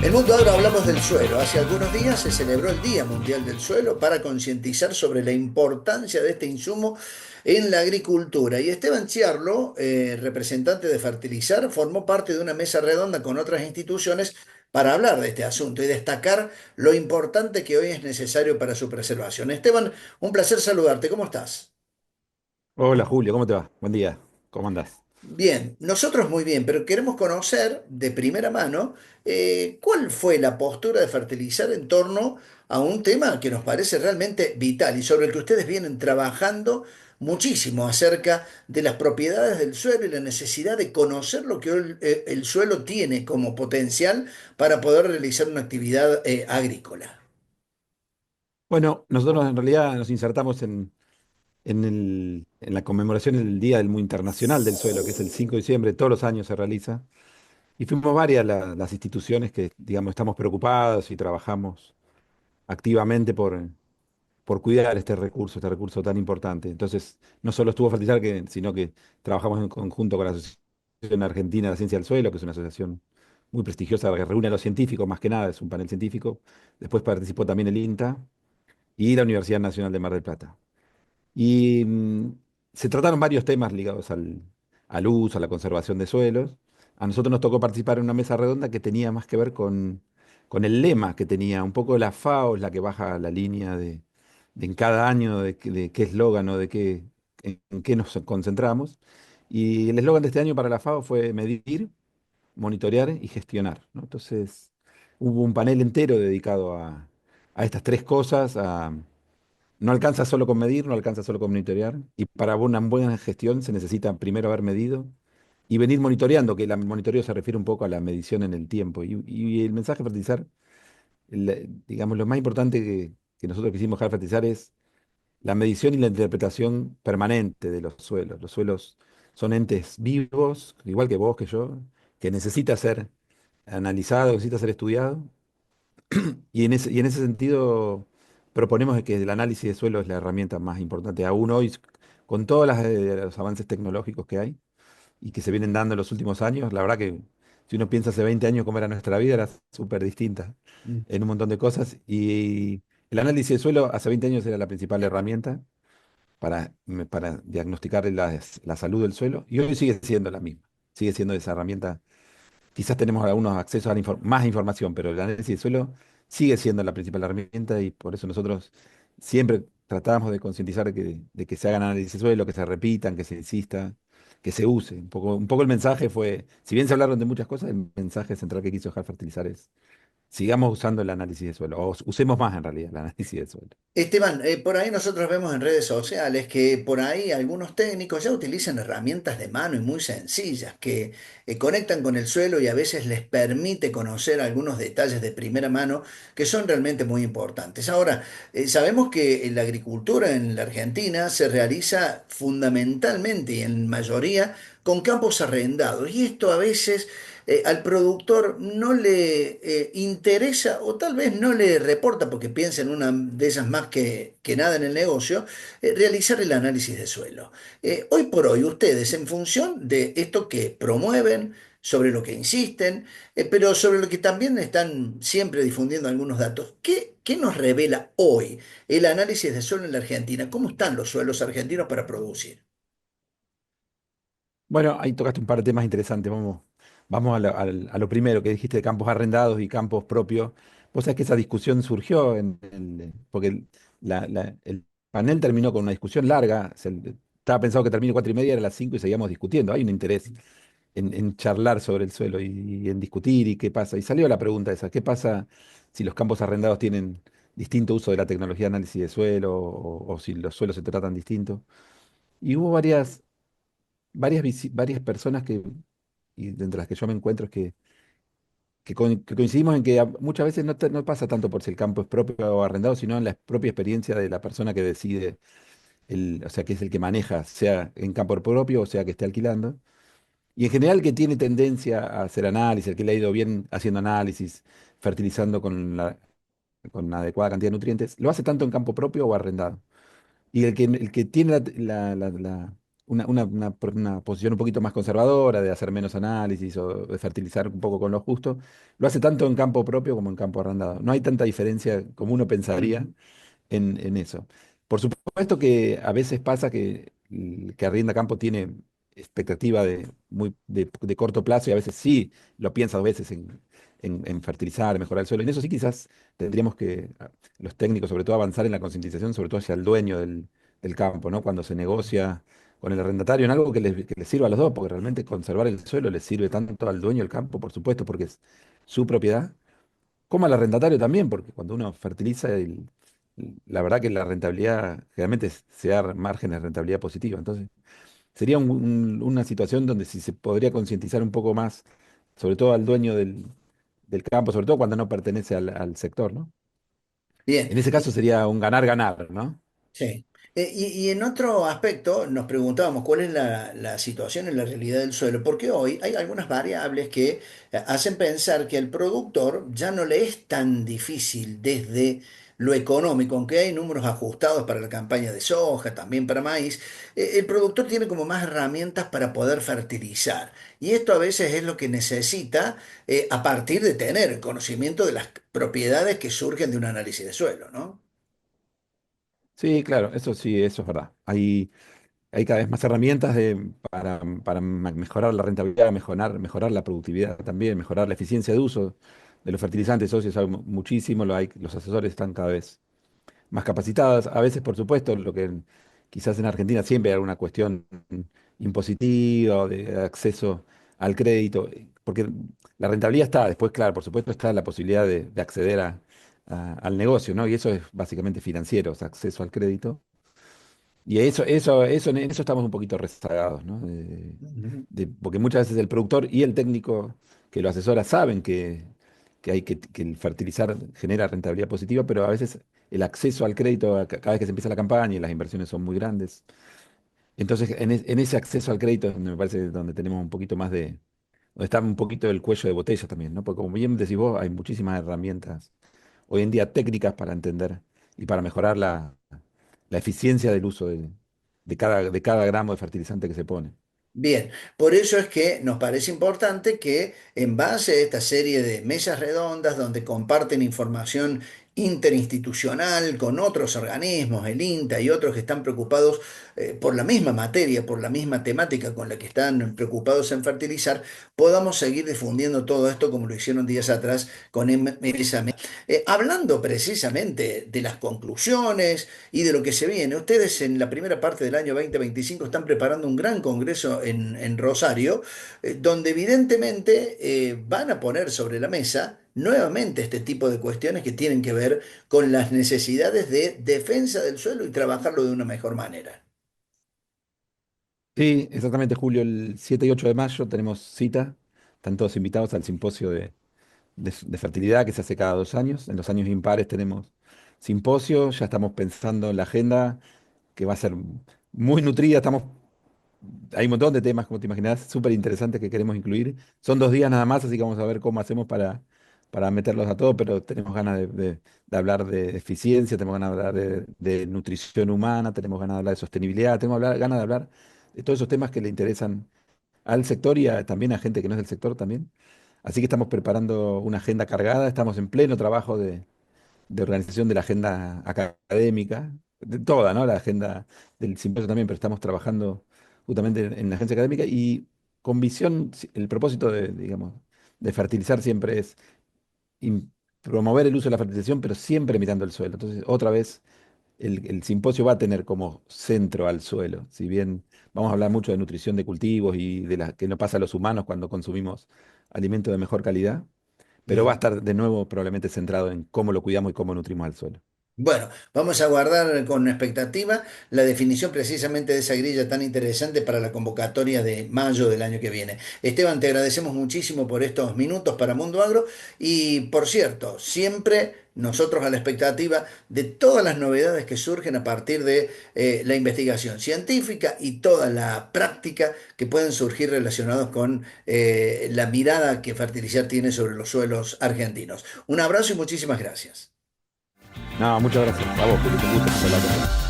En Mundo Agro hablamos del suelo. Hace algunos días se celebró el Día Mundial del Suelo para concientizar sobre la importancia de este insumo en la agricultura. Y Esteban Chiarlo, representante de Fertilizar, formó parte de una mesa redonda con otras instituciones para hablar de este asunto y destacar lo importante que hoy es necesario para su preservación. Esteban, un placer saludarte. ¿Cómo estás? Hola Julio, ¿cómo te va? Buen día, ¿cómo andás? Bien, nosotros muy bien, pero queremos conocer de primera mano cuál fue la postura de Fertilizar en torno a un tema que nos parece realmente vital y sobre el que ustedes vienen trabajando muchísimo acerca de las propiedades del suelo y la necesidad de conocer lo que el suelo tiene como potencial para poder realizar una actividad agrícola. Bueno, nosotros en realidad nos insertamos en la conmemoración del Día del Internacional del Suelo, que es el 5 de diciembre, todos los años se realiza, y fuimos varias las instituciones que, digamos, estamos preocupados y trabajamos activamente por cuidar este recurso tan importante. Entonces, no solo estuvo Fertilizar, sino que trabajamos en conjunto con la Asociación Argentina de la Ciencia del Suelo, que es una asociación muy prestigiosa que reúne a los científicos, más que nada, es un panel científico. Después participó también el INTA y la Universidad Nacional de Mar del Plata. Y se trataron varios temas ligados al uso, a la conservación de suelos. A nosotros nos tocó participar en una mesa redonda que tenía más que ver con el lema que tenía. Un poco la FAO es la que baja la línea de en cada año de qué eslogan o en qué nos concentramos. Y el eslogan de este año para la FAO fue medir, monitorear y gestionar, ¿no? Entonces, hubo un panel entero dedicado a estas tres cosas. No alcanza solo con medir, no alcanza solo con monitorear. Y para una buena gestión se necesita primero haber medido y venir monitoreando, que el monitoreo se refiere un poco a la medición en el tiempo. Y el mensaje de fertilizar, digamos, lo más importante que nosotros quisimos dejar fertilizar es la medición y la interpretación permanente de los suelos. Los suelos son entes vivos, igual que vos, que yo, que necesita ser analizado, necesita ser estudiado. Y en ese sentido proponemos de que el análisis de suelo es la herramienta más importante aún hoy, con todos los avances tecnológicos que hay y que se vienen dando en los últimos años. La verdad que si uno piensa hace 20 años cómo era nuestra vida, era súper distinta en un montón de cosas. Y el análisis de suelo hace 20 años era la principal herramienta para diagnosticar la salud del suelo, y hoy sigue siendo la misma. Sigue siendo esa herramienta. Quizás tenemos algunos accesos a más información, pero el análisis de suelo sigue siendo la principal herramienta, y por eso nosotros siempre tratamos de concientizar de que se hagan análisis de suelo, que se repitan, que se insista, que se use. Un poco el mensaje fue, si bien se hablaron de muchas cosas, el mensaje central que quiso dejar fertilizar es, sigamos usando el análisis de suelo, o usemos más en realidad el análisis de suelo. Esteban, por ahí nosotros vemos en redes sociales que por ahí algunos técnicos ya utilizan herramientas de mano y muy sencillas que conectan con el suelo y a veces les permite conocer algunos detalles de primera mano que son realmente muy importantes. Ahora, sabemos que la agricultura en la Argentina se realiza fundamentalmente y en mayoría con campos arrendados y esto a veces al productor no le interesa o tal vez no le reporta porque piensa en una de esas más que nada en el negocio, realizar el análisis de suelo. Hoy por hoy ustedes en función de esto que promueven, sobre lo que insisten, pero sobre lo que también están siempre difundiendo algunos datos, ¿qué nos revela hoy el análisis de suelo en la Argentina? ¿Cómo están los suelos argentinos para producir? Bueno, ahí tocaste un par de temas interesantes. Vamos a lo primero que dijiste de campos arrendados y campos propios. Vos sabés que esa discusión surgió porque el panel terminó con una discusión larga. Estaba pensado que termine 4:30, era las 5 y seguíamos discutiendo. Hay un interés en charlar sobre el suelo y en discutir y qué pasa. Y salió la pregunta esa, ¿qué pasa si los campos arrendados tienen distinto uso de la tecnología de análisis de suelo, o si los suelos se tratan distinto? Y hubo varias personas y de entre las que yo me encuentro, que coincidimos en que muchas veces no pasa tanto por si el campo es propio o arrendado, sino en la propia experiencia de la persona que decide, o sea, que es el que maneja, sea en campo propio o sea que esté alquilando. Y en general que tiene tendencia a hacer análisis, el que le ha ido bien haciendo análisis, fertilizando con la adecuada cantidad de nutrientes, lo hace tanto en campo propio o arrendado. Y el que tiene una posición un poquito más conservadora, de hacer menos análisis o de fertilizar un poco con lo justo. Lo hace tanto en campo propio como en campo arrendado. No hay tanta diferencia como uno pensaría en eso. Por supuesto que a veces pasa que el que arrienda campo tiene expectativa de corto plazo y a veces sí lo piensa dos veces en fertilizar, mejorar el suelo. En eso sí quizás tendríamos que, los técnicos sobre todo, avanzar en la concientización, sobre todo hacia el dueño del campo, ¿no? Cuando se negocia con el arrendatario en algo que le sirva a los dos, porque realmente conservar el suelo le sirve tanto al dueño del campo, por supuesto, porque es su propiedad, como al arrendatario también, porque cuando uno fertiliza, la verdad que la rentabilidad, generalmente se da margen de rentabilidad positiva. Entonces, sería una situación donde si se podría concientizar un poco más, sobre todo al dueño del campo, sobre todo cuando no pertenece al sector, ¿no? Bien. En ese caso sería un ganar-ganar, ¿no? Sí. Y en otro aspecto nos preguntábamos cuál es la situación en la realidad del suelo, porque hoy hay algunas variables que hacen pensar que al productor ya no le es tan difícil desde lo económico, aunque hay números ajustados para la campaña de soja, también para maíz, el productor tiene como más herramientas para poder fertilizar. Y esto a veces es lo que necesita a partir de tener conocimiento de las propiedades que surgen de un análisis de suelo, ¿no? Sí, claro, eso sí, eso es verdad. Hay cada vez más herramientas para mejorar la rentabilidad, mejorar la productividad también, mejorar la eficiencia de uso de los fertilizantes. Hoy se sabe muchísimo, los asesores están cada vez más capacitadas. A veces, por supuesto, lo que quizás en Argentina siempre hay alguna cuestión impositiva o de acceso al crédito, porque la rentabilidad está, después, claro, por supuesto, está la posibilidad de acceder al negocio, ¿no? Y eso es básicamente financiero, o sea, acceso al crédito. Y en eso estamos un poquito rezagados, ¿no? Ujú. Porque muchas veces el productor y el técnico que lo asesora saben que el fertilizar genera rentabilidad positiva, pero a veces el acceso al crédito, cada vez que se empieza la campaña y las inversiones son muy grandes. Entonces, en ese acceso al crédito es donde me parece donde tenemos un poquito más donde está un poquito el cuello de botella también, ¿no? Porque como bien decís vos, hay muchísimas herramientas hoy en día técnicas para entender y para mejorar la eficiencia del uso de cada gramo de fertilizante que se pone. Bien, por eso es que nos parece importante que en base a esta serie de mesas redondas donde comparten información interinstitucional con otros organismos, el INTA y otros que están preocupados por la misma materia, por la misma temática con la que están preocupados en fertilizar, podamos seguir difundiendo todo esto como lo hicieron días atrás con esa mesa. Hablando precisamente de las conclusiones y de lo que se viene. Ustedes en la primera parte del año 2025 están preparando un gran congreso en Rosario, donde evidentemente van a poner sobre la mesa nuevamente este tipo de cuestiones que tienen que ver con las necesidades de defensa del suelo y trabajarlo de una mejor manera. Sí, exactamente, Julio, el 7 y 8 de mayo tenemos cita. Están todos invitados al simposio de fertilidad que se hace cada 2 años. En los años impares tenemos simposio, ya estamos pensando en la agenda que va a ser muy nutrida. Hay un montón de temas, como te imaginarás, súper interesantes que queremos incluir. Son 2 días nada más, así que vamos a ver cómo hacemos para meterlos a todos, pero tenemos ganas de hablar de eficiencia, tenemos ganas de hablar de nutrición humana, tenemos ganas de hablar de sostenibilidad, tenemos ganas de hablar de todos esos temas que le interesan al sector y también a gente que no es del sector también. Así que estamos preparando una agenda cargada, estamos en pleno trabajo de organización de la agenda académica, de toda, ¿no? La agenda del simposio también, pero estamos trabajando justamente en la agencia académica y con visión, el propósito digamos, de fertilizar siempre es promover el uso de la fertilización, pero siempre imitando el suelo. Entonces, otra vez, el simposio va a tener como centro al suelo. Si bien vamos a hablar mucho de nutrición de cultivos y de la que nos pasa a los humanos cuando consumimos alimentos de mejor calidad, pero va a Ujú. estar de nuevo probablemente centrado en cómo lo cuidamos y cómo nutrimos al suelo. Bueno, vamos a guardar con expectativa la definición precisamente de esa grilla tan interesante para la convocatoria de mayo del año que viene. Esteban, te agradecemos muchísimo por estos minutos para Mundo Agro y por cierto, siempre nosotros a la expectativa de todas las novedades que surgen a partir de la investigación científica y toda la práctica que pueden surgir relacionados con la mirada que Fertilizar tiene sobre los suelos argentinos. Un abrazo y muchísimas gracias. No, muchas gracias a vos, Julio. Un gusto hablar con vos.